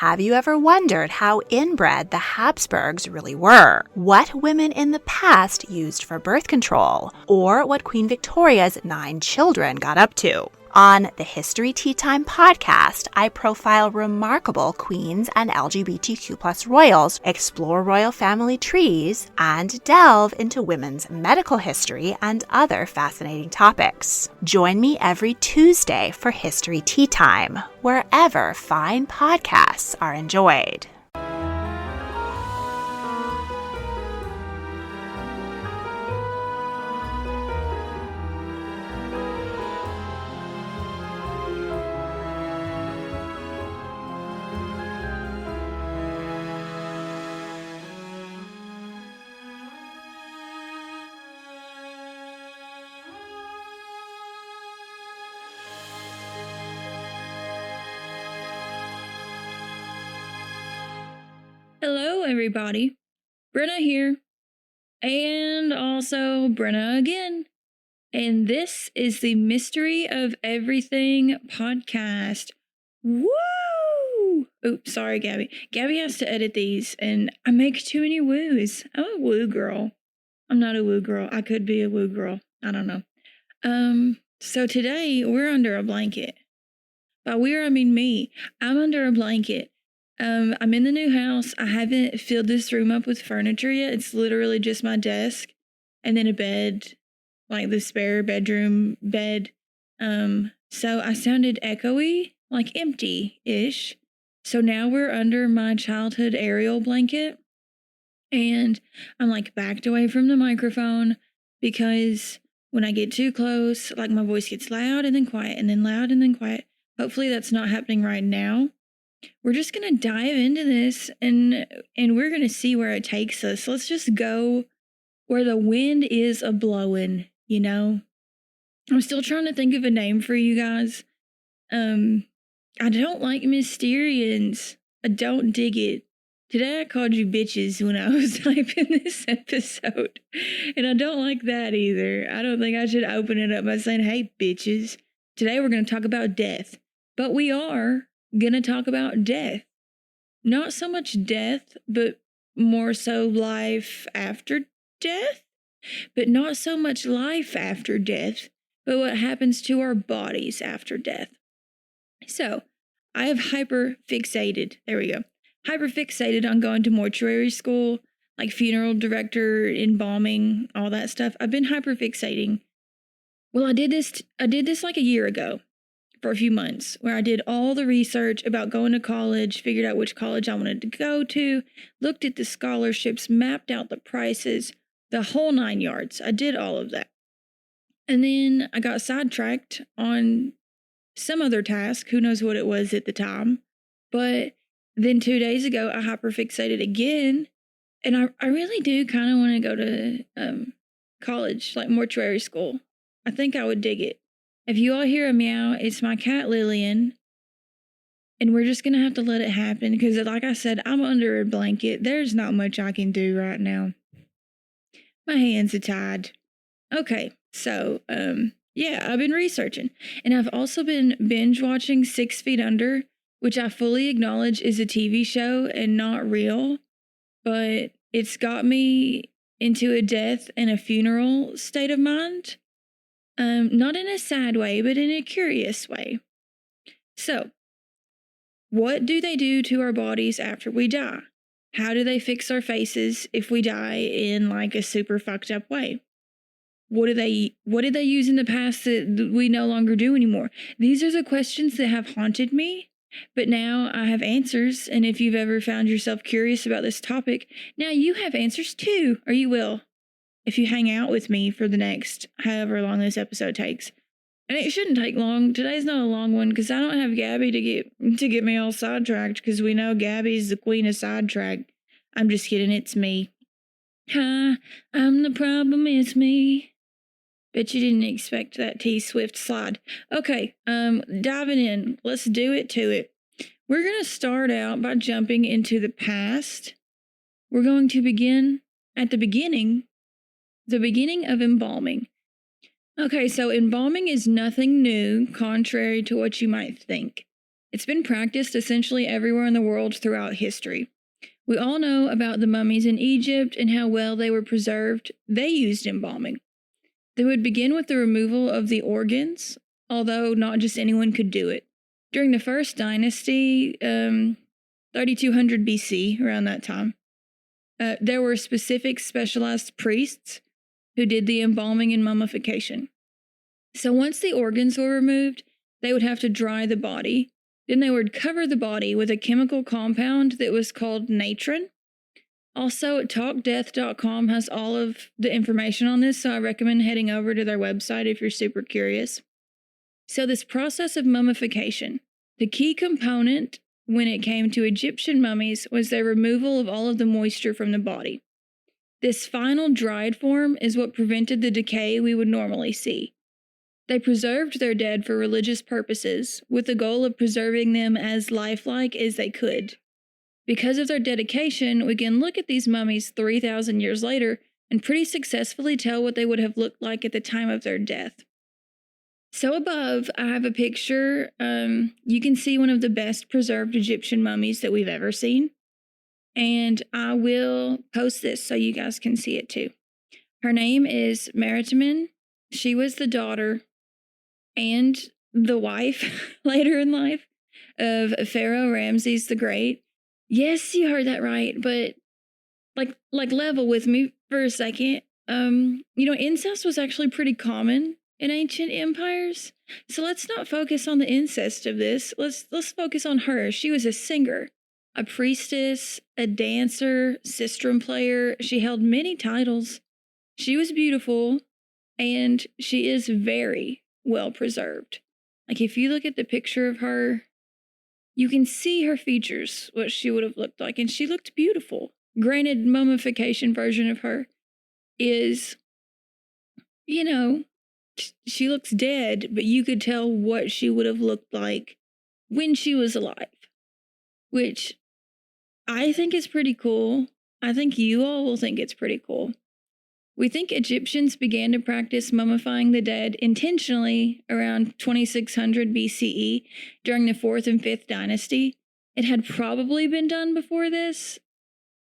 Have you ever wondered how inbred the Habsburgs really were? What women in the past used for birth control? Or what Queen Victoria's 9 children got up to? On the History Tea Time podcast, I profile remarkable queens and LGBTQ+ royals, explore royal family trees, and delve into women's medical history and other fascinating topics. Join me every Tuesday for History Tea Time, wherever fine podcasts are enjoyed. Hello, everybody. Brenna here. And also Brenna again. And this is the Mystery of Everything podcast. Woo! Oops, sorry, Gabby. Gabby has to edit these, and I make too many woos. I'm a woo girl. I'm not a woo girl. I could be a woo girl. I don't know. So today we're under a blanket. By we, I mean me. I'm under a blanket. I'm in the new house. I haven't filled this room up with furniture yet. It's literally just my desk and then a bed, like the spare bedroom bed. So I sounded echoey, like empty-ish. So now we're under my childhood Ariel blanket, and I'm like backed away from the microphone because when I get too close, like my voice gets loud and then quiet and then loud and then quiet. Hopefully that's not happening right now. We're just going to dive into this and we're going to see where it takes us. Let's just go where the wind is a-blowing, you know? I'm still trying to think of a name for you guys. I don't like Mysterians. I don't dig it. Today I called you bitches when I was typing this episode, and I don't like that either. I don't think I should open it up by saying, hey, bitches. Today we're going to talk about death, but we are going to talk about death. Not so much death, but more so life after death, but not so much life after death, but what happens to our bodies after death. So, I have hyperfixated on going to mortuary school, like funeral director, embalming, all that stuff. I've been hyperfixating. Well, I did this like a year ago for a few months, where I did all the research about going to college, figured out which college I wanted to go to, looked at the scholarships, mapped out the prices, the whole 9 yards. I did all of that. And then I got sidetracked on some other task. Who knows what it was at the time. But then 2 days ago, I hyperfixated again. And I really do kind of want to go to college, like mortuary school. I think I would dig it. If you all hear a meow, it's my cat Lillian. And we're just going to have to let it happen because, like I said, I'm under a blanket. There's not much I can do right now. My hands are tied. Okay, so, yeah, I've been researching. And I've also been binge watching 6 Feet Under, which I fully acknowledge is a TV show and not real. But it's got me into a death and a funeral state of mind. Not in a sad way, but in a curious way. So, what do they do to our bodies after we die? How do they fix our faces if we die in like a super fucked up way? What did they use in the past that we no longer do anymore? These are the questions that have haunted me, but now I have answers. And if you've ever found yourself curious about this topic, now you have answers too, or you will, if you hang out with me for the next however long this episode takes. And it shouldn't take long. Today's not a long one because I don't have Gabby to get me all sidetracked because we know Gabby's the queen of sidetrack. I'm just kidding, it's me. Hi, I'm the problem, it's me. Bet you didn't expect that T-Swift slide. Okay, diving in. Let's do it to it. We're going to start out by jumping into the past. We're going to begin at the beginning of embalming. Okay, so embalming is nothing new, contrary to what you might think. It's been practiced essentially everywhere in the world throughout history. We all know about the mummies in Egypt and how well they were preserved. They used embalming. They would begin with the removal of the organs, although not just anyone could do it. During the first dynasty, 3200 BC, around that time, there were specific specialized priests who did the embalming and mummification. So once the organs were removed, they would have to dry the body. Then they would cover the body with a chemical compound that was called natron. Also, talkdeath.com has all of the information on this, so I recommend heading over to their website if you're super curious. So this process of mummification, the key component when it came to Egyptian mummies was their removal of all of the moisture from the body. This final dried form is what prevented the decay we would normally see. They preserved their dead for religious purposes, with the goal of preserving them as lifelike as they could. Because of their dedication, we can look at these mummies 3,000 years later and pretty successfully tell what they would have looked like at the time of their death. So above, I have a picture. You can see one of the best preserved Egyptian mummies that we've ever seen. And I will post this so you guys can see it too. Her name is Meritamen. She was the daughter and the wife later in life of Pharaoh Ramses the Great. Yes, you heard that right, but like level with me for a second. Incest was actually pretty common in ancient empires. So let's not focus on the incest of this. Let's focus on her. She was a singer, a priestess, a dancer, sistrum player. She held many titles. She was beautiful, and she is very well preserved. Like if you look at the picture of her, you can see her features, what she would have looked like, and she looked beautiful. Granted, mummification version of her is, she looks dead, but you could tell what she would have looked like when she was alive, which I think is pretty cool. I think you all will think it's pretty cool. We think Egyptians began to practice mummifying the dead intentionally around 2600 BCE during the 4th and 5th dynasty. It had probably been done before this,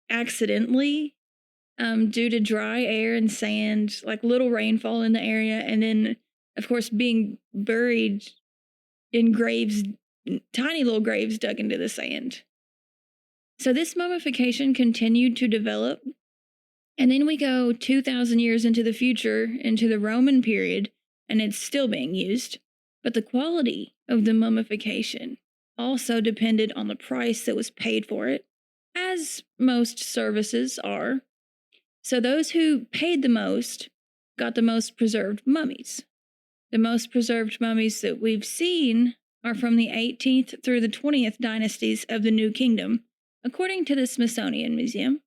accidentally, due to dry air and sand, like little rainfall in the area, and then, of course, being buried in graves, tiny little graves dug into the sand. So this mummification continued to develop. And then we go 2,000 years into the future, into the Roman period, and it's still being used. But the quality of the mummification also depended on the price that was paid for it, as most services are. So those who paid the most got the most preserved mummies. The most preserved mummies that we've seen are from the 18th through the 20th dynasties of the New Kingdom, according to the Smithsonian Museum.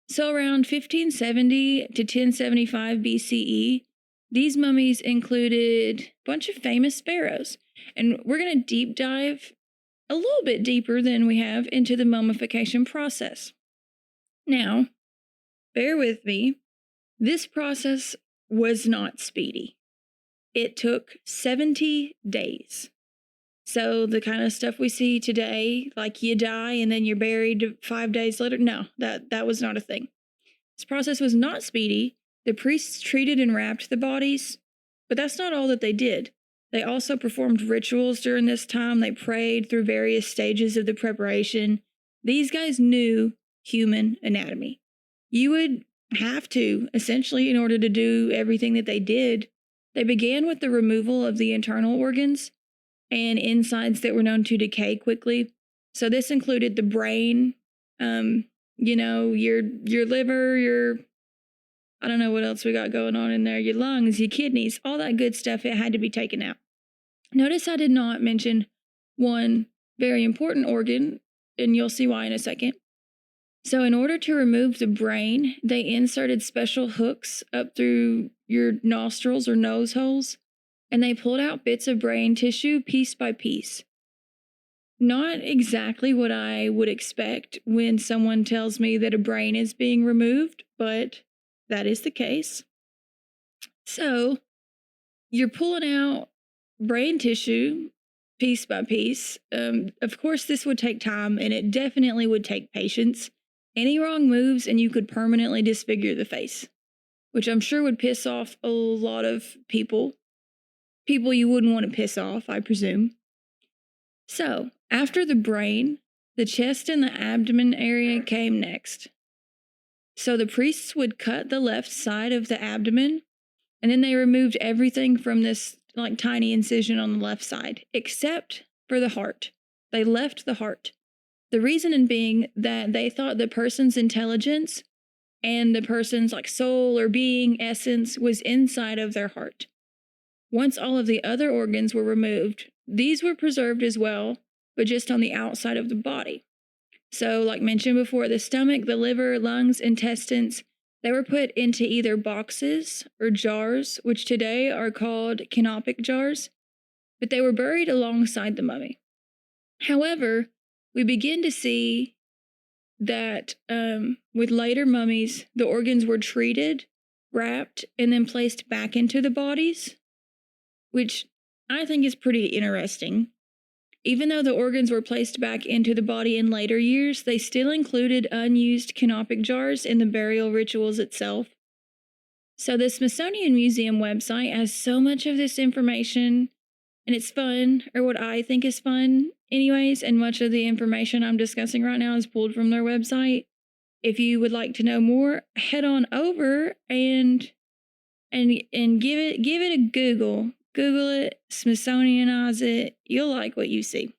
So around 1570 to 1075 BCE, these mummies included a bunch of famous pharaohs. And we're going to deep dive a little bit deeper than we have into the mummification process. Now, bear with me, this process was not speedy. It took 70 days. So the kind of stuff we see today, like you die and then you're buried 5 days later, no, that was not a thing. This process was not speedy. The priests treated and wrapped the bodies, but that's not all that they did. They also performed rituals during this time. They prayed through various stages of the preparation. These guys knew human anatomy. You would have to, essentially, in order to do everything that they did. They began with the removal of the internal organs and insides that were known to decay quickly. So this included the brain, your liver, I don't know what else we got going on in there, your lungs, your kidneys, all that good stuff. It had to be taken out. Notice I did not mention one very important organ, and you'll see why in a second. So in order to remove the brain, they inserted special hooks up through your nostrils or nose holes, and they pulled out bits of brain tissue piece by piece. Not exactly what I would expect when someone tells me that a brain is being removed, but that is the case. So you're pulling out brain tissue piece by piece. Of course, this would take time, and it definitely would take patience. Any wrong moves, and you could permanently disfigure the face, which I'm sure would piss off a lot of people. People you wouldn't want to piss off, I presume. So, after the brain, the chest and the abdomen area came next. So the priests would cut the left side of the abdomen, and then they removed everything from this like tiny incision on the left side, except for the heart. They left the heart. The reason being that they thought the person's intelligence and the person's like soul or being essence was inside of their heart. Once all of the other organs were removed, these were preserved as well, but just on the outside of the body. So, like mentioned before, the stomach, the liver, lungs, intestines, they were put into either boxes or jars, which today are called canopic jars, but they were buried alongside the mummy. However, we begin to see that with later mummies, the organs were treated, wrapped, and then placed back into the bodies, which I think is pretty interesting. Even though the organs were placed back into the body in later years, they still included unused canopic jars in the burial rituals itself. So the Smithsonian Museum website has so much of this information, and it's fun, or what I think is fun anyways, and much of the information I'm discussing right now is pulled from their website. If you would like to know more, head on over and give it a Google. Google it, Smithsonianize it, you'll like what you see.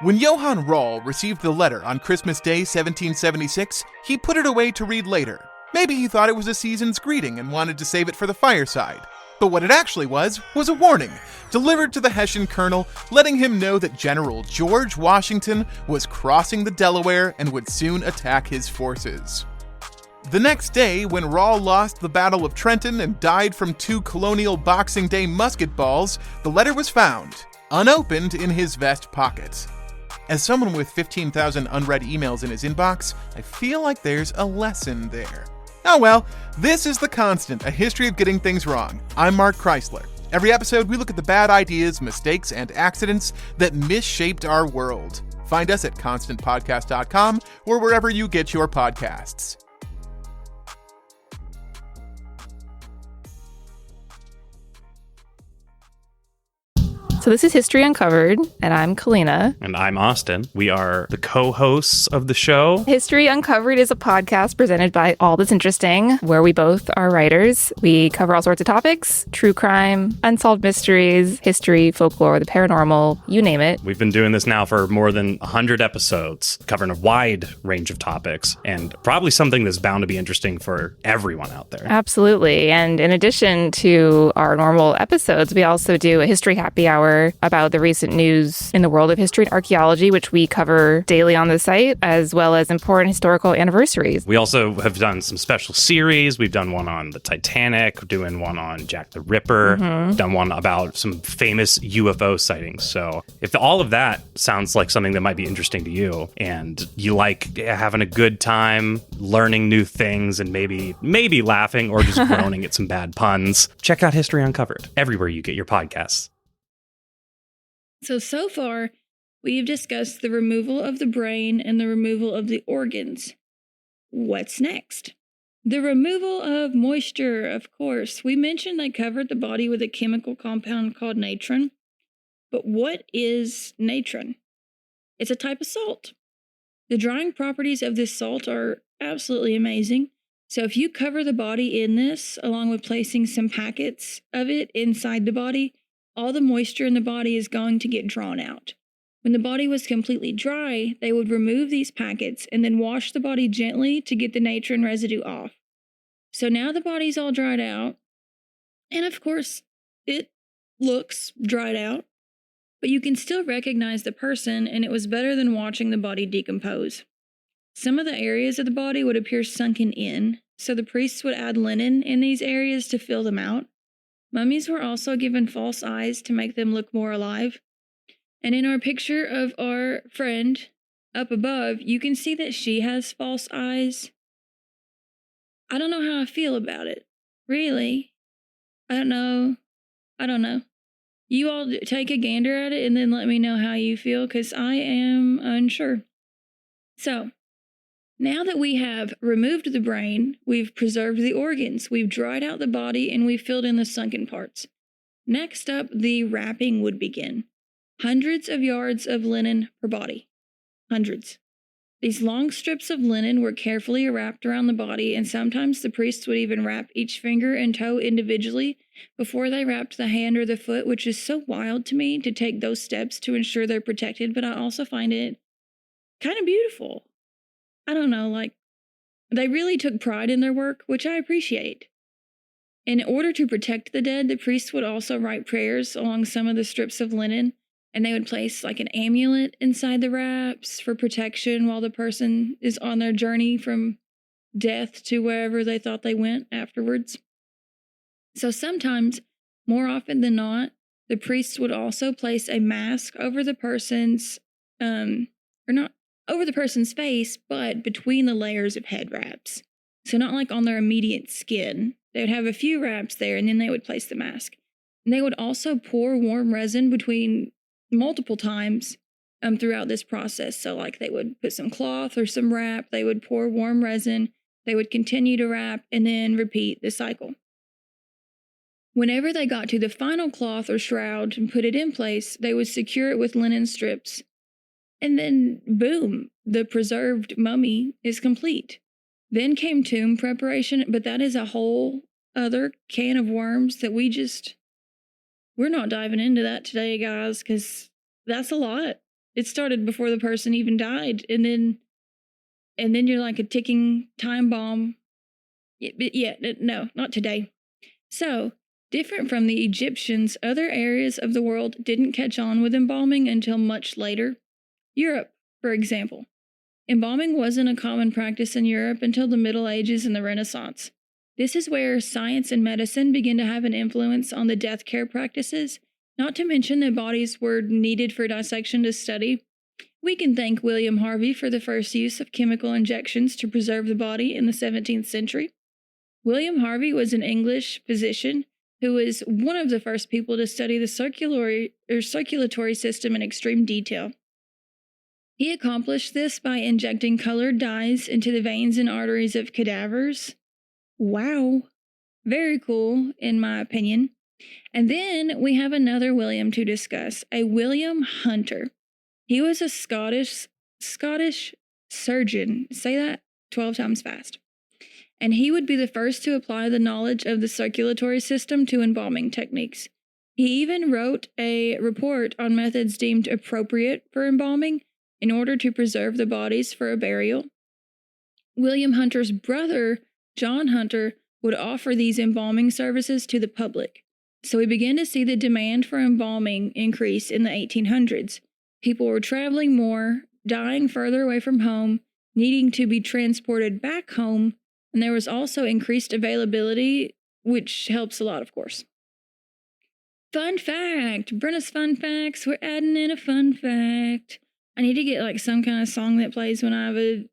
When Johann Rall received the letter on Christmas Day 1776, he put it away to read later. Maybe he thought it was a season's greeting and wanted to save it for the fireside. But what it actually was a warning, delivered to the Hessian colonel, letting him know that General George Washington was crossing the Delaware and would soon attack his forces. The next day, when Rall lost the Battle of Trenton and died from 2 colonial Boxing Day musket balls, the letter was found, unopened, in his vest pocket. As someone with 15,000 unread emails in his inbox, I feel like there's a lesson there. Oh well, this is The Constant, a history of getting things wrong. I'm Mark Chrysler. Every episode, we look at the bad ideas, mistakes, and accidents that misshaped our world. Find us at constantpodcast.com or wherever you get your podcasts. So this is History Uncovered, and I'm Kalina. And I'm Austin. We are the co-hosts of the show. History Uncovered is a podcast presented by All That's Interesting, where we both are writers. We cover all sorts of topics: true crime, unsolved mysteries, history, folklore, the paranormal, you name it. We've been doing this now for more than 100 episodes, covering a wide range of topics, and probably something that's bound to be interesting for everyone out there. Absolutely. And in addition to our normal episodes, we also do a history happy hour about the recent news in the world of history and archaeology, which we cover daily on the site, as well as important historical anniversaries. We also have done some special series. We've done one on the Titanic, doing one on Jack the Ripper, done one about some famous UFO sightings. So if all of that sounds like something that might be interesting to you, and you like having a good time, learning new things, and maybe laughing or just groaning at some bad puns, check out History Uncovered everywhere you get your podcasts. So far, we've discussed the removal of the brain and the removal of the organs. What's next? The removal of moisture, of course. We mentioned they covered the body with a chemical compound called natron. But what is natron? It's a type of salt. The drying properties of this salt are absolutely amazing. So if you cover the body in this, along with placing some packets of it inside the body, all the moisture in the body is going to get drawn out. When the body was completely dry, they would remove these packets and then wash the body gently to get the natron residue off. So now the body's all dried out, and of course, it looks dried out, but you can still recognize the person, and it was better than watching the body decompose. Some of the areas of the body would appear sunken in, so the priests would add linen in these areas to fill them out. Mummies were also given false eyes to make them look more alive. And in our picture of our friend up above, you can see that she has false eyes. I don't know how I feel about it. Really. I don't know. You all take a gander at it and then let me know how you feel, because I am unsure. So, now that we have removed the brain, we've preserved the organs, we've dried out the body, and we've filled in the sunken parts. Next up, the wrapping would begin. Hundreds of yards of linen per body. Hundreds. These long strips of linen were carefully wrapped around the body, and sometimes the priests would even wrap each finger and toe individually before they wrapped the hand or the foot, which is so wild to me to take those steps to ensure they're protected, but I also find it kind of beautiful. I don't know, like, they really took pride in their work, which I appreciate. In order to protect the dead, the priests would also write prayers along some of the strips of linen, and they would place like an amulet inside the wraps for protection while the person is on their journey from death to wherever they thought they went afterwards. So sometimes, more often than not, the priests would also place a mask over the person's, over the person's face, but between the layers of head wraps. So not like on their immediate skin. They would have a few wraps there, and then they would place the mask. And they would also pour warm resin between multiple times throughout this process. So like they would put some cloth or some wrap, they would pour warm resin, they would continue to wrap, and then repeat the cycle. Whenever they got to the final cloth or shroud and put it in place, they would secure it with linen strips. And then, boom, the preserved mummy is complete. Then came tomb preparation, but that is a whole other can of worms that we're not diving into that today, guys, because that's a lot. It started before the person even died, and then you're like a ticking time bomb. No, not today. So, different from the Egyptians, other areas of the world didn't catch on with embalming until much later. Europe, for example. Embalming wasn't a common practice in Europe until the Middle Ages and the Renaissance. This is where science and medicine began to have an influence on the death care practices, not to mention that bodies were needed for dissection to study. We can thank William Harvey for the first use of chemical injections to preserve the body in the 17th century. William Harvey was an English physician who was one of the first people to study the circulatory system in extreme detail. He accomplished this by injecting colored dyes into the veins and arteries of cadavers. Wow. Very cool, in my opinion. And then we have another William to discuss, a William Hunter. He was a Scottish surgeon. Say that 12 times fast. And he would be the first to apply the knowledge of the circulatory system to embalming techniques. He even wrote a report on methods deemed appropriate for embalming in order to preserve the bodies for a burial. William Hunter's brother, John Hunter, would offer these embalming services to the public. So we began to see the demand for embalming increase in the 1800s. People were traveling more, dying further away from home, needing to be transported back home, and there was also increased availability, which helps a lot, of course. Fun fact! Brenna's fun facts. We're adding in a fun fact. I need to get like some kind of song that plays when I have a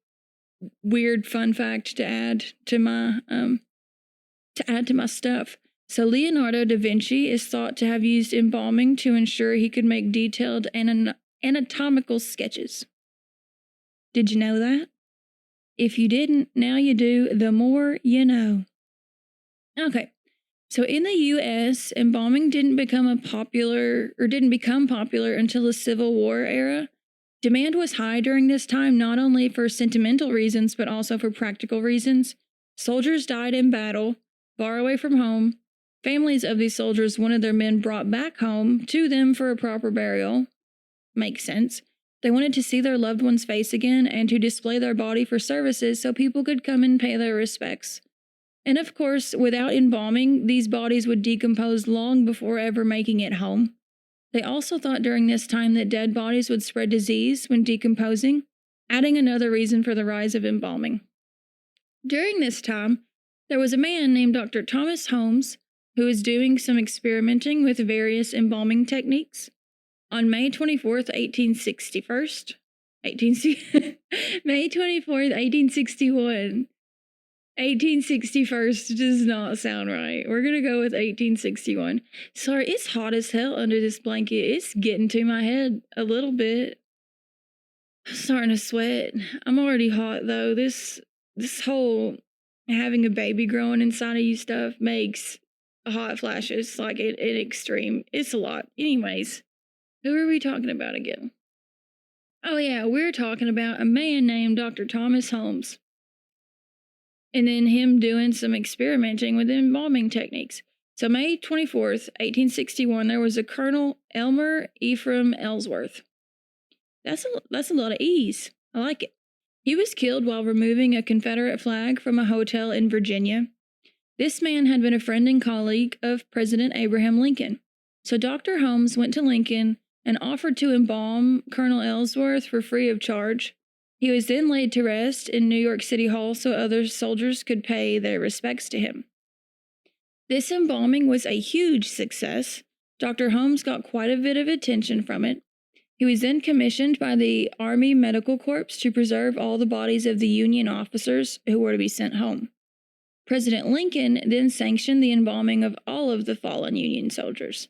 weird fun fact to add to my stuff. So Leonardo da Vinci is thought to have used embalming to ensure he could make detailed anatomical sketches. Did you know that? If you didn't, now you do. The more you know. Okay. So in the U.S., embalming didn't become popular until the Civil War era. Demand was high during this time, not only for sentimental reasons, but also for practical reasons. Soldiers died in battle, far away from home. Families of these soldiers wanted their men brought back home to them for a proper burial. Makes sense. They wanted to see their loved one's face again and to display their body for services so people could come and pay their respects. And of course, without embalming, these bodies would decompose long before ever making it home. They also thought during this time that dead bodies would spread disease when decomposing, adding another reason for the rise of embalming. During this time, there was a man named Dr. Thomas Holmes who was doing some experimenting with various embalming techniques. On May 24th, 1861, 1861 does not sound right. We're going to go with 1861. Sorry, it's hot as hell under this blanket. It's getting to my head a little bit. I'm starting to sweat. I'm already hot, though. This whole having a baby growing inside of you stuff makes hot flashes like an extreme. It's a lot. Anyways, who are we talking about again? Oh, yeah, we're talking about a man named Dr. Thomas Holmes. And then him doing some experimenting with embalming techniques. So May 24th, 1861, there was a Colonel Elmer Ephraim Ellsworth. That's a lot of E's. I like it. He was killed while removing a Confederate flag from a hotel in Virginia. This man had been a friend and colleague of President Abraham Lincoln. So Dr. Holmes went to Lincoln and offered to embalm Colonel Ellsworth for free of charge. He was then laid to rest in New York City Hall so other soldiers could pay their respects to him. This embalming was a huge success. Dr. Holmes got quite a bit of attention from it. He was then commissioned by the Army Medical Corps to preserve all the bodies of the Union officers who were to be sent home. President Lincoln then sanctioned the embalming of all of the fallen Union soldiers.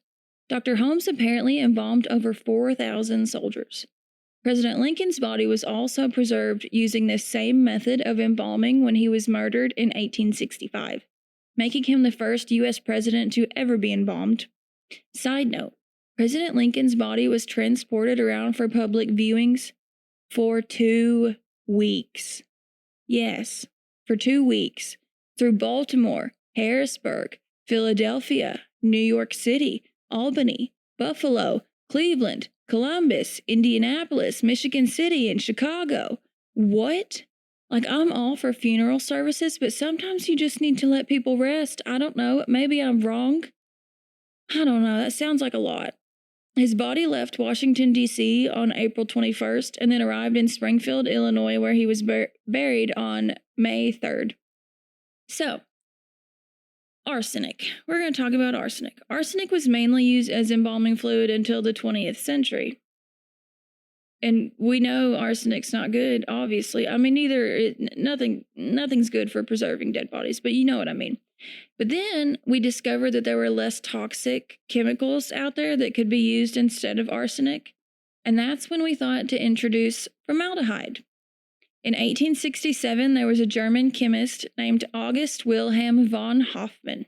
Dr. Holmes apparently embalmed over 4,000 soldiers. President Lincoln's body was also preserved using this same method of embalming when he was murdered in 1865, making him the first U.S. president to ever be embalmed. Side note, President Lincoln's body was transported around for public viewings for 2 weeks. Yes, for 2 weeks, through Baltimore, Harrisburg, Philadelphia, New York City, Albany, Buffalo, Cleveland, Columbus, Indianapolis, Michigan City, and Chicago. What? Like, I'm all for funeral services, but sometimes you just need to let people rest. I don't know. Maybe I'm wrong. I don't know. That sounds like a lot. His body left Washington, D.C. on April 21st and then arrived in Springfield, Illinois, where he was buried on May 3rd. So, arsenic. We're going to talk about arsenic. Arsenic was mainly used as embalming fluid until the 20th century. And we know arsenic's not good, obviously. I mean, nothing's good for preserving dead bodies, but you know what I mean. But then we discovered that there were less toxic chemicals out there that could be used instead of arsenic. And that's when we thought to introduce formaldehyde. In 1867, there was a German chemist named August Wilhelm von Hofmann.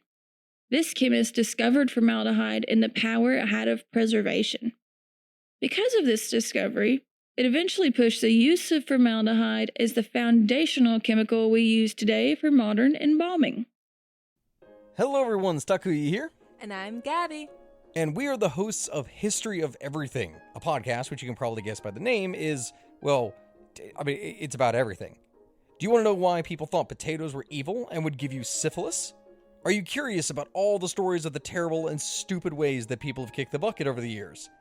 This chemist discovered formaldehyde and the power it had of preservation. Because of this discovery, it eventually pushed the use of formaldehyde as the foundational chemical we use today for modern embalming. Hello everyone, Takuya here. And I'm Gabby. And we are the hosts of History of Everything, a podcast which you can probably guess by the name is, well, it's about everything. Do you want to know why people thought potatoes were evil and would give you syphilis? Are you curious about all the stories of the terrible and stupid ways that people have kicked the bucket over the years?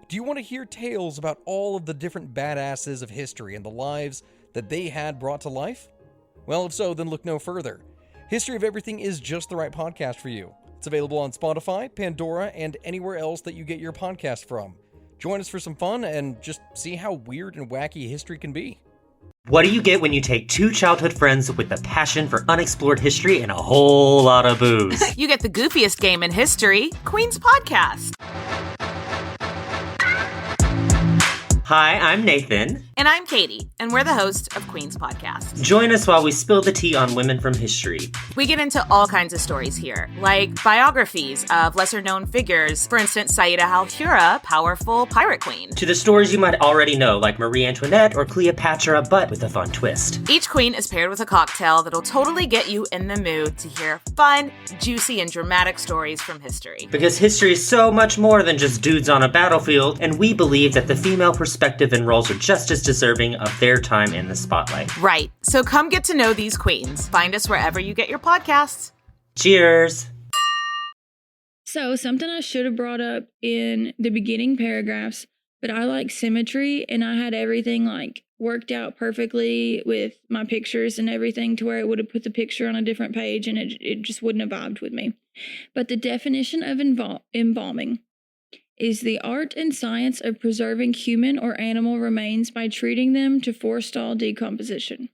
Do you want to hear tales about all of the different badasses of history and the lives that they had brought to life? Well, if so, then look no further. History of Everything is just the right podcast for you. It's available on Spotify, Pandora, and anywhere else that you get your podcast from. Join us for some fun and just see how weird and wacky history can be. What do you get when you take two childhood friends with a passion for unexplored history and a whole lot of booze? You get the goofiest game in history, Queen's Podcast. Hi, I'm Nathan. And I'm Katie, and we're the hosts of Queen's Podcast. Join us while we spill the tea on women from history. We get into all kinds of stories here, like biographies of lesser-known figures. For instance, Saida Al-Hura, powerful pirate queen. To the stories you might already know, like Marie Antoinette or Cleopatra, but with a fun twist. Each queen is paired with a cocktail that'll totally get you in the mood to hear fun, juicy, and dramatic stories from history. Because history is so much more than just dudes on a battlefield, and we believe that the female perspective and roles are just as deserving of their time in the spotlight. Right. So come get to know these queens. Find us wherever you get your podcasts. Cheers. So, something I should have brought up in the beginning paragraphs, but I like symmetry, and I had everything like worked out perfectly with my pictures and everything to where it would have put the picture on a different page and it just wouldn't have vibed with me. But the definition of embalming is the art and science of preserving human or animal remains by treating them to forestall decomposition.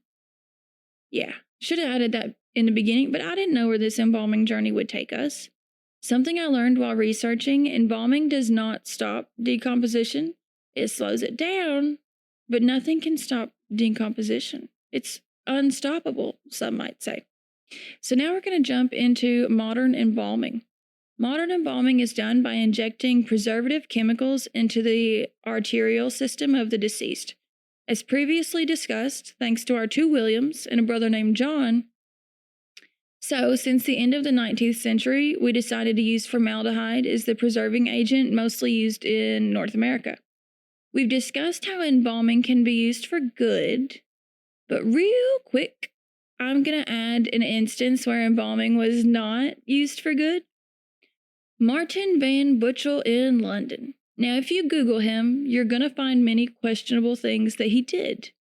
Yeah, should have added that in the beginning, but I didn't know where this embalming journey would take us. Something I learned while researching, embalming does not stop decomposition. It slows it down, but nothing can stop decomposition. It's unstoppable, some might say. So now we're going to jump into modern embalming. Modern embalming is done by injecting preservative chemicals into the arterial system of the deceased. As previously discussed, thanks to our two Williams and a brother named John. So, since the end of the 19th century, we decided to use formaldehyde as the preserving agent mostly used in North America. We've discussed how embalming can be used for good, but real quick, I'm going to add an instance where embalming was not used for good. Martin van Buchel in London. Now, if you Google him, you're going to find many questionable things that he did.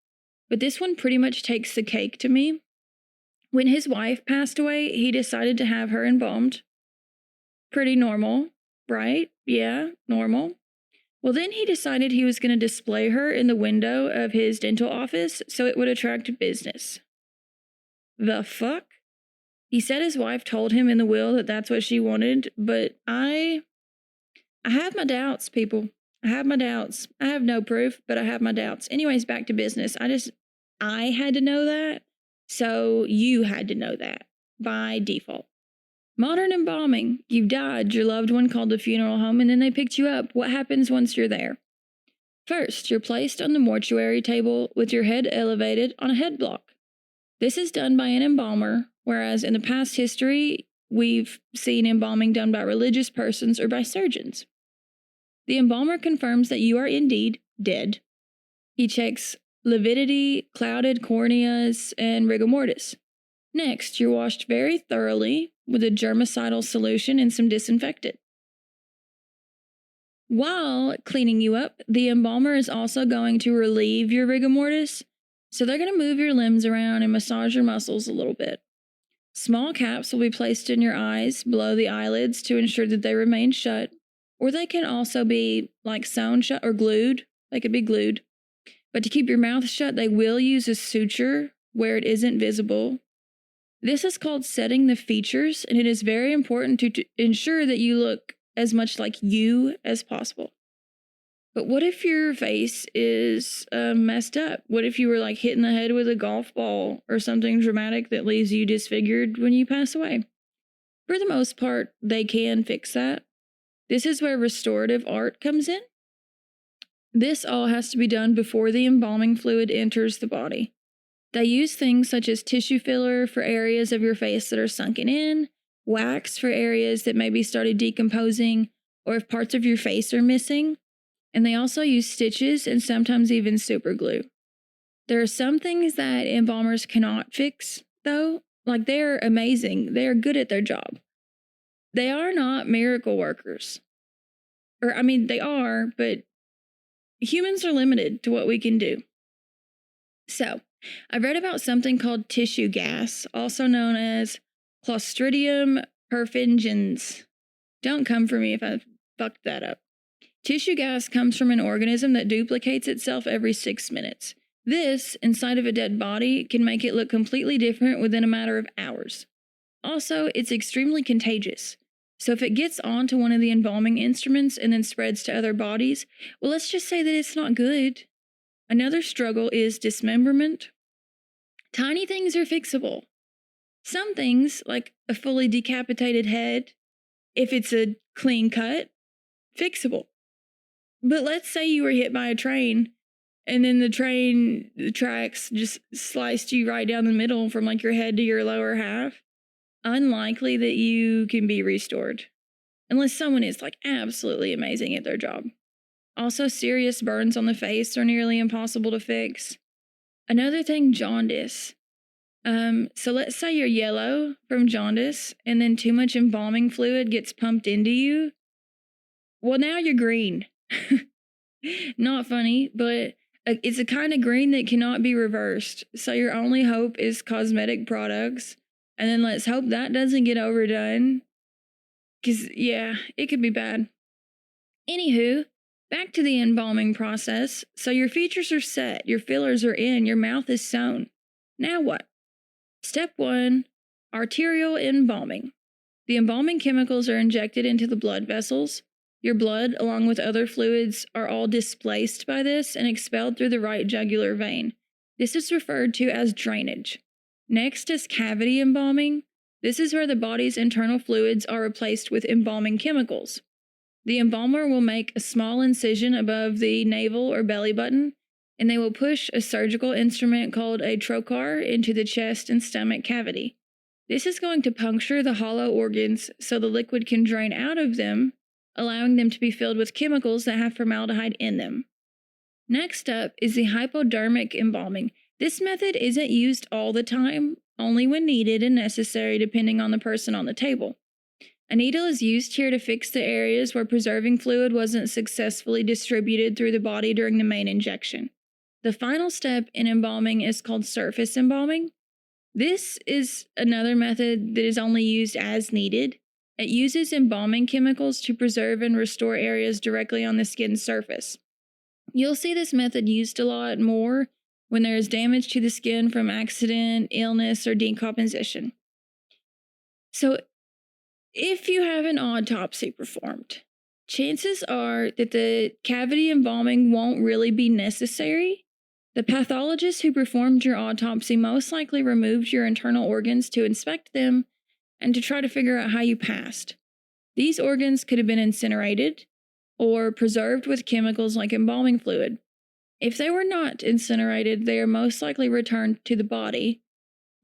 But this one pretty much takes the cake to me. When his wife passed away, he decided to have her embalmed. Pretty normal, right? Yeah, normal. Well, then he decided he was going to display her in the window of his dental office so it would attract business. The fuck? He said his wife told him in the will that that's what she wanted, but I have my doubts, people. I have my doubts. I have no proof, but I have my doubts. Anyways, back to business. I had to know that, so you had to know that by default. Modern embalming. You've died, your loved one called the funeral home, and then they picked you up. What happens once you're there? First, you're placed on the mortuary table with your head elevated on a head block. This is done by an embalmer, whereas in the past history, we've seen embalming done by religious persons or by surgeons. The embalmer confirms that you are indeed dead. He checks lividity, clouded corneas, and rigor mortis. Next, you're washed very thoroughly with a germicidal solution and some disinfectant. While cleaning you up, the embalmer is also going to relieve your rigor mortis, so they're going to move your limbs around and massage your muscles a little bit. Small caps will be placed in your eyes below the eyelids to ensure that they remain shut, or they can also be like sewn shut or glued. They could be glued. But to keep your mouth shut, they will use a suture where it isn't visible. This is called setting the features, and it is very important to ensure that you look as much like you as possible. But what if your face is messed up? What if you were like hit in the head with a golf ball or something dramatic that leaves you disfigured when you pass away? For the most part, they can fix that. This is where restorative art comes in. This all has to be done before the embalming fluid enters the body. They use things such as tissue filler for areas of your face that are sunken in, wax for areas that maybe started decomposing, or if parts of your face are missing. And they also use stitches and sometimes even super glue. There are some things that embalmers cannot fix, though. Like, they're amazing. They are good at their job. They are not miracle workers. Or, I mean, they are, but humans are limited to what we can do. So, I read about something called tissue gas, also known as Clostridium perfringens. Don't come for me if I fucked that up. Tissue gas comes from an organism that duplicates itself every 6 minutes. This, inside of a dead body, can make it look completely different within a matter of hours. Also, it's extremely contagious. So if it gets onto one of the embalming instruments and then spreads to other bodies, well, let's just say that it's not good. Another struggle is dismemberment. Tiny things are fixable. Some things, like a fully decapitated head, if it's a clean cut, fixable. But let's say you were hit by a train and then the tracks just sliced you right down the middle from like your head to your lower half. Unlikely that you can be restored unless someone is like absolutely amazing at their job. Also, serious burns on the face are nearly impossible to fix. Another thing, jaundice. So let's say you're yellow from jaundice and then too much embalming fluid gets pumped into you. Well, now you're green. Not funny, but it's a kind of green that cannot be reversed. So your only hope is cosmetic products. And then let's hope that doesn't get overdone. Because, yeah, it could be bad. Anywho, back to the embalming process. So your features are set, your fillers are in, your mouth is sewn. Now what? Step 1, Arterial embalming. The embalming chemicals are injected into the blood vessels. Your blood, along with other fluids, are all displaced by this and expelled through the right jugular vein. This is referred to as drainage. Next is cavity embalming. This is where the body's internal fluids are replaced with embalming chemicals. The embalmer will make a small incision above the navel or belly button, and they will push a surgical instrument called a trocar into the chest and stomach cavity. This is going to puncture the hollow organs so the liquid can drain out of them, allowing them to be filled with chemicals that have formaldehyde in them. Next up is the hypodermic embalming. This method isn't used all the time, only when needed and necessary depending on the person on the table. A needle is used here to fix the areas where preserving fluid wasn't successfully distributed through the body during the main injection. The final step in embalming is called surface embalming. This is another method that is only used as needed. It uses embalming chemicals to preserve and restore areas directly on the skin's surface. You'll see this method used a lot more when there is damage to the skin from accident, illness, or decomposition. So, if you have an autopsy performed, chances are that the cavity embalming won't really be necessary. The pathologist who performed your autopsy most likely removed your internal organs to inspect them and to try to figure out how you passed. These organs could have been incinerated or preserved with chemicals like embalming fluid. If they were not incinerated, they are most likely returned to the body,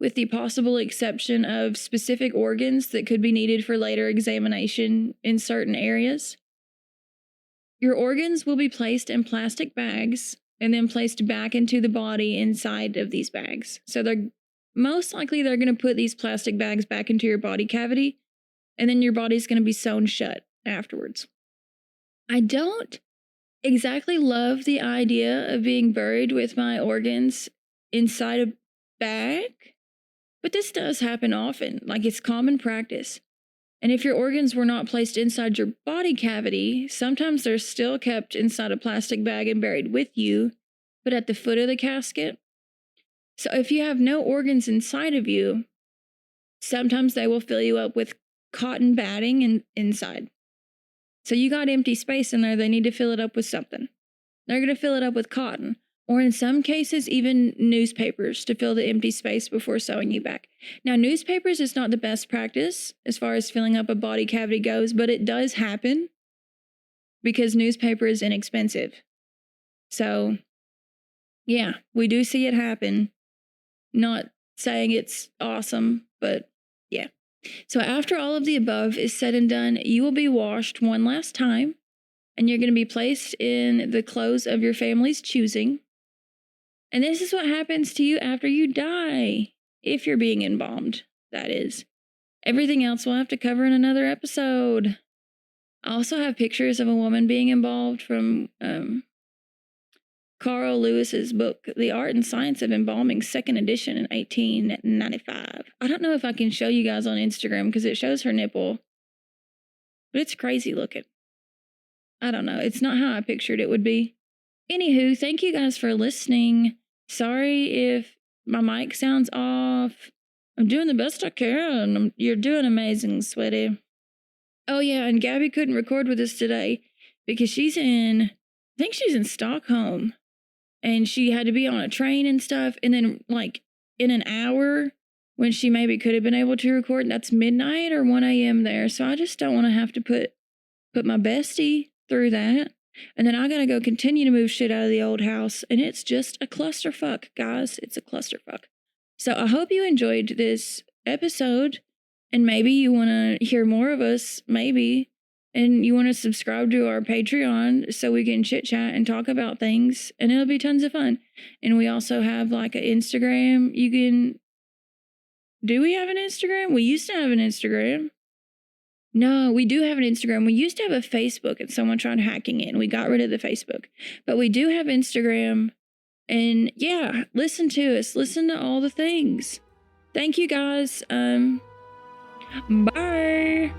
with the possible exception of specific organs that could be needed for later examination in certain areas. Your organs will be placed in plastic bags and then placed back into the body inside of these bags. So they're going to put these plastic bags back into your body cavity, and then your body's going to be sewn shut afterwards. I don't exactly love the idea of being buried with my organs inside a bag, but this does happen often, like it's common practice. And if your organs were not placed inside your body cavity, sometimes they're still kept inside a plastic bag and buried with you, but at the foot of the casket. So if you have no organs inside of you, sometimes they will fill you up with cotton batting inside. So you got empty space in there, they need to fill it up with something. They're going to fill it up with cotton, or in some cases, even newspapers to fill the empty space before sewing you back. Now, newspapers is not the best practice as far as filling up a body cavity goes, but it does happen because newspaper is inexpensive. So, yeah, we do see it happen. Not saying it's awesome, but yeah. So after all of the above is said and done, you will be washed one last time, and you're going to be placed in the clothes of your family's choosing. And this is what happens to you after you die, if you're being embalmed, that is. Everything else we'll have to cover in another episode. I also have pictures of a woman being embalmed from Carl Lewis's book, The Art and Science of Embalming, 2nd edition in 1895. I don't know if I can show you guys on Instagram because it shows her nipple, but it's crazy looking. I don't know. It's not how I pictured it would be. Anywho, thank you guys for listening. Sorry if my mic sounds off. I'm doing the best I can. You're doing amazing, sweetie. Oh yeah, and Gabby couldn't record with us today because I think she's in Stockholm. And she had to be on a train and stuff. And then, like, in an hour, when she maybe could have been able to record, that's midnight or 1 a.m. there. So I just don't want to have to put my bestie through that. And then I gotta go continue to move shit out of the old house. And it's just a clusterfuck, guys. It's a clusterfuck. So I hope you enjoyed this episode. And maybe you want to hear more of us, maybe. And you want to subscribe to our Patreon so we can chit chat and talk about things, and it'll be tons of fun. And we also have like an Instagram. Do we have an Instagram? We used to have an Instagram. No, we do have an Instagram. We used to have a Facebook and someone tried hacking it and we got rid of the Facebook. But we do have Instagram. And yeah, listen to us. Listen to all the things. Thank you guys. Bye.